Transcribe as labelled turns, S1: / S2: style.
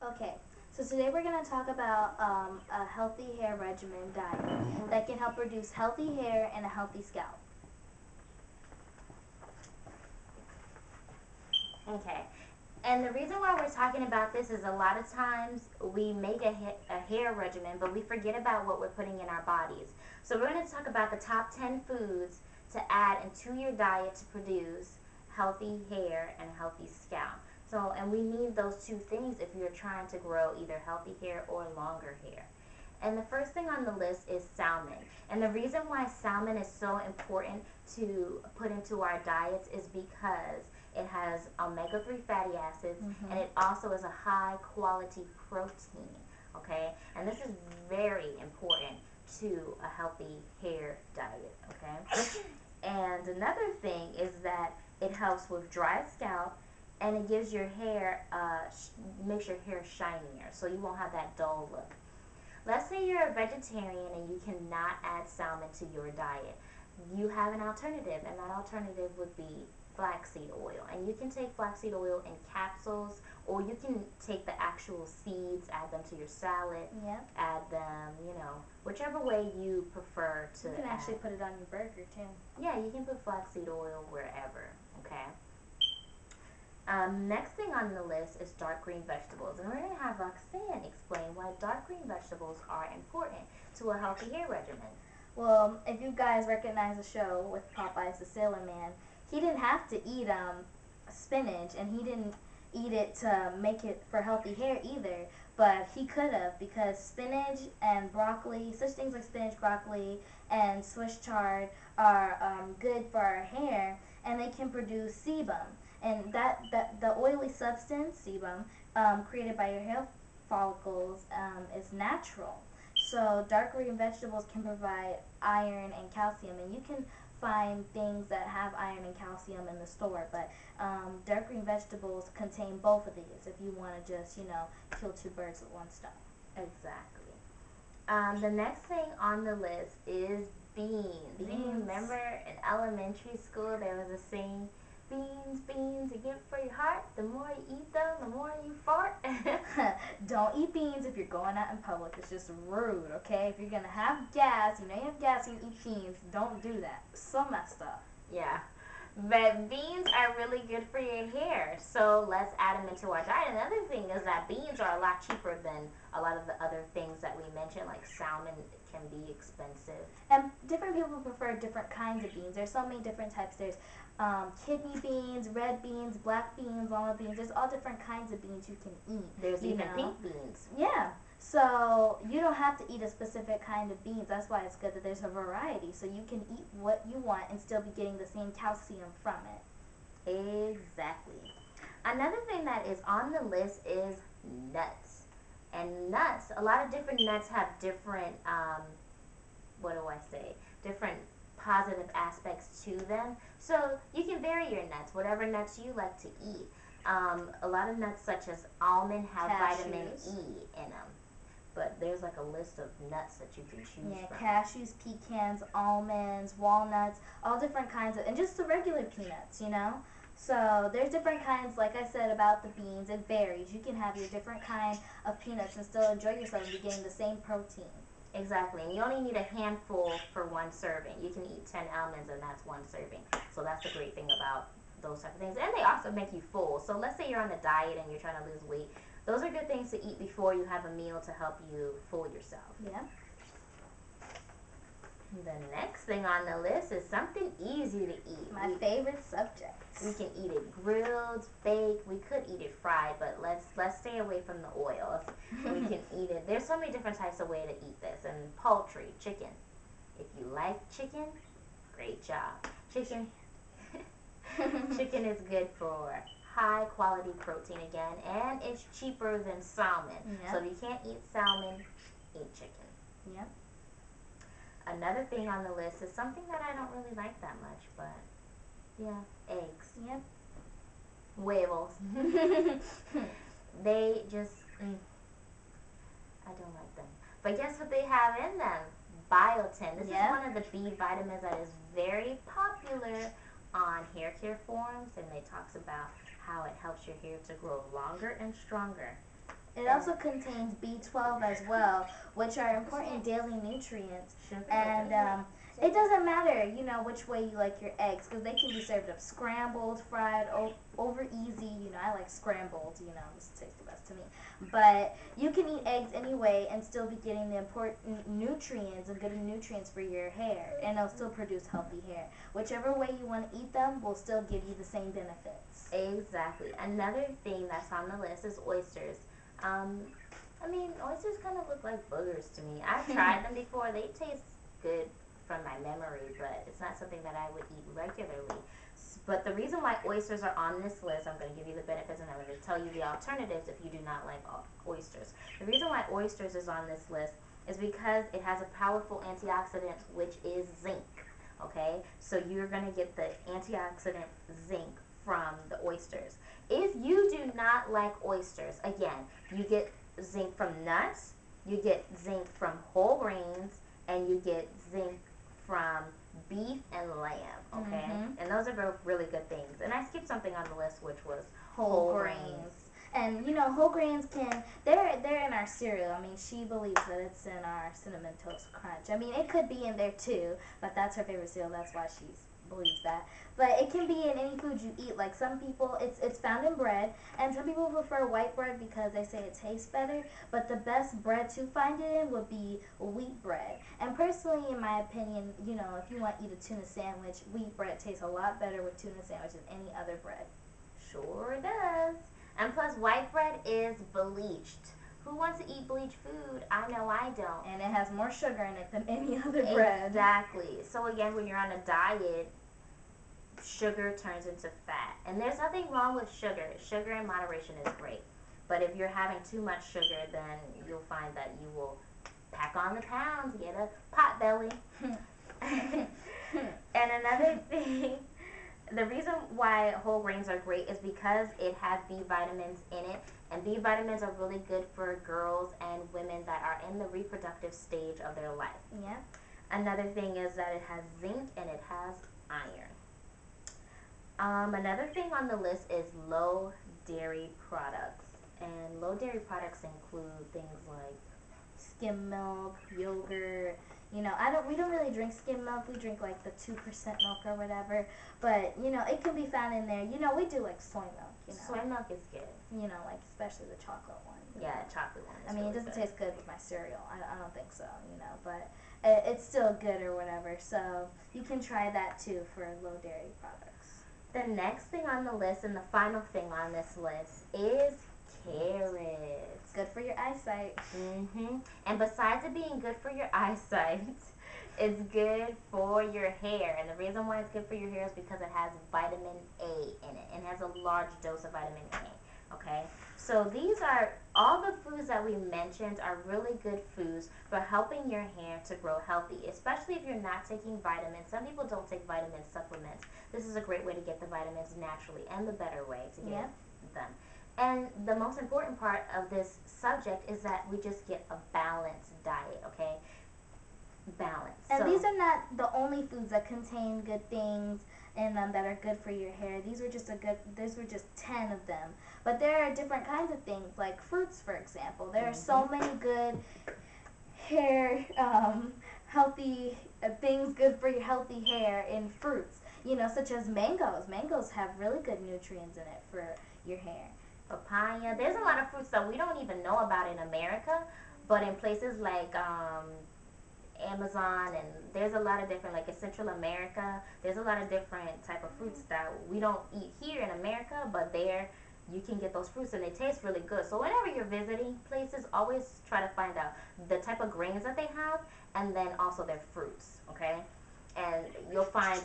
S1: Okay, so today we're going to talk about a healthy hair regimen diet that can help produce healthy hair and a healthy scalp.
S2: Okay. And the reason why we're talking about this is a lot of times we make a hair regimen, but we forget about what we're putting in our bodies. So we're going to talk about the top 10 foods to add into your diet to produce healthy hair and a healthy scalp. So, and we need those two things if you're trying to grow either healthy hair or longer hair. And the first thing on the list is salmon. And the reason why salmon is so important to put into our diets is because it has omega-3 fatty acids, and it also is a high quality protein. Okay, and this is very important to a healthy hair diet. Okay, and another thing is that it helps with dry scalp, and it gives your hair makes your hair shinier, so you won't have that dull look. Let's say you're a vegetarian and you cannot add salmon to your diet. You have an alternative, and that alternative would be flaxseed oil. And you can take flaxseed oil in capsules, or you can take the actual seeds, add them to your salad,
S1: Yep.
S2: add them, whichever way you prefer to
S1: You can
S2: add.
S1: actually put it on your burger too.
S2: Yeah, you can put flaxseed oil wherever, okay? Next thing on the list is dark green vegetables, and we're going to have Roxanne explain why dark green vegetables are important to a healthy hair regimen.
S1: Well, if you guys recognize the show with Popeyes the Sailor Man, he didn't have to eat spinach, and he didn't eat it to make it for healthy hair either. But he could have, because spinach and broccoli, such things like spinach, broccoli, and Swiss chard are good for our hair, and they can produce sebum. And that the oily substance sebum created by your hair follicles is natural. So dark green vegetables can provide iron and calcium, and you can find things that have iron and calcium in the store. But dark green vegetables contain both of these if you want to just kill two birds with one stone.
S2: Exactly. The next thing on the list is beans. Do you remember in elementary school there was a saying, beans, beans are good for your heart. The more you eat them, the more you fart.
S1: Don't eat beans if you're going out in public. It's just rude, okay? If you're gonna have gas, you have gas, you eat beans. Don't do that. So messed up.
S2: Yeah. But beans are really good for your hair, so let's add them into our diet. Another thing is that beans are a lot cheaper than a lot of the other things that we mentioned, like salmon can be expensive.
S1: And different people prefer different kinds of beans. There's so many different types. There's kidney beans, red beans, black beans, lima beans. There's all different kinds of beans you can eat.
S2: There's even pink beans.
S1: Yeah. So you don't have to eat a specific kind of beans. That's why it's good that there's a variety. So you can eat what you want and still be getting the same calcium from it.
S2: Exactly. Another thing that is on the list is nuts. And nuts, a lot of different nuts have different, what do I say, different positive aspects to them. So you can vary your nuts, whatever nuts you like to eat. A lot of nuts, such as almond, have vitamin E in them. But there's like a list of nuts that you can choose from.
S1: Cashews, pecans, almonds, walnuts, all different kinds of, and just the regular peanuts. So there's different kinds, like I said about the beans, it varies. You can have your different kind of peanuts and still enjoy yourself and be getting the same protein.
S2: Exactly, and you only need a handful for one serving. You can eat 10 almonds and that's one serving. So that's the great thing about those type of things. And they also make you full. So let's say you're on a diet and you're trying to lose weight. Those are good things to eat before you have a meal to help you fool yourself.
S1: Yeah.
S2: The next thing on the list is something easy to eat.
S1: My favorite subject.
S2: We can eat it grilled, baked. We could eat it fried, but let's stay away from the oils. We can eat it. There's so many different types of way to eat this. And poultry, chicken. If you like chicken, great job. Chicken. Chicken is good for high quality protein again, and it's cheaper than salmon.
S1: Yep.
S2: So if you can't eat salmon, eat chicken.
S1: Yep.
S2: Another thing on the list is something that I don't really like that much, but yeah, eggs.
S1: Yep.
S2: Huevos. They just, I don't like them. But guess what they have in them? Biotin. This is one of the B vitamins that is very popular on hair care forums, and they talks about how it helps your hair to grow longer and stronger.
S1: It also contains B12 as well, which are important daily nutrients. And it doesn't matter, which way you like your eggs, because they can be served up scrambled, fried, over easy. I like scrambled. This tastes the best to me. But you can eat eggs anyway and still be getting the important nutrients and good nutrients for your hair, and it'll still produce healthy hair. Whichever way you want to eat them will still give you the same benefits.
S2: Exactly. Another thing that's on the list is oysters. Um, oysters kind of look like boogers to me. I've tried them before. They taste good from my memory, but it's not something that I would eat regularly. But the reason why oysters are on this list, I'm going to give you the benefits and I'm going to tell you the alternatives if you do not like oysters. The reason why oysters is on this list is because it has a powerful antioxidant, which is zinc. Okay, so you're going to get the antioxidant zinc from the oysters. If you do not like oysters, again, you get zinc from nuts, you get zinc from whole grains, and you get zinc from beef and lamb, okay? And those are both really good things. And I skipped something on the list, which was whole grains.
S1: And whole grains they're in our cereal. She believes that it's in our Cinnamon Toast Crunch. It could be in there too, but that's her favorite cereal. That's why she believes that. But it can be in any food you eat. Like some people, it's found in bread, and some people prefer white bread because they say it tastes better. But the best bread to find it in would be wheat bread. And personally, in my opinion, if you want to eat a tuna sandwich, wheat bread tastes a lot better with tuna sandwich than any other bread.
S2: Sure does. And plus, white bread is bleached. Who wants to eat bleached food? I know I don't.
S1: And it has more sugar in it than any other bread.
S2: Exactly. So again, when you're on a diet, sugar turns into fat. And there's nothing wrong with sugar. Sugar in moderation is great. But if you're having too much sugar, then you'll find that you will pack on the pounds, get a pot belly. And another thing, the reason why whole grains are great is because it has B vitamins in it, and B vitamins are really good for girls and women that are in the reproductive stage of their life.
S1: Yeah.
S2: Another thing is that it has zinc and it has iron. Another thing on the list is low dairy products, and low dairy products include things like
S1: skim milk, yogurt. We don't really drink skim milk. We drink like the 2% milk or whatever. But it can be found in there. We do like soy milk.
S2: Soy milk is good.
S1: Like especially the chocolate one.
S2: Yeah, chocolate one.
S1: It doesn't taste good with my cereal. I don't think so. But it's still good or whatever. So you can try that too for low dairy products.
S2: The next thing on the list and the final thing on this list is carrots.
S1: Good for your eyesight.
S2: And besides it being good for your eyesight, it's good for your hair. And the reason why it's good for your hair is because it has vitamin A in it. And has a large dose of vitamin A. Okay? So these are, all the foods that we mentioned are really good foods for helping your hair to grow healthy, especially if you're not taking vitamins. Some people don't take vitamin supplements. This is a great way to get the vitamins naturally and the better way to get them. And the most important part of this subject is that we just get a balanced diet, okay? Balance.
S1: And these are not the only foods that contain good things in them that are good for your hair. These were just 10 of them. But there are different kinds of things, like fruits, for example. There are so many good hair, healthy things good for your healthy hair in fruits. Such as mangoes. Mangoes have really good nutrients in it for your hair.
S2: Papaya. There's a lot of fruits that we don't even know about in America, but in places like Amazon, and there's a lot of different, like in Central America, there's a lot of different type of fruits that we don't eat here in America, but there you can get those fruits and they taste really good. So whenever you're visiting places, always try to find out the type of grains that they have and then also their fruits, okay? And you'll find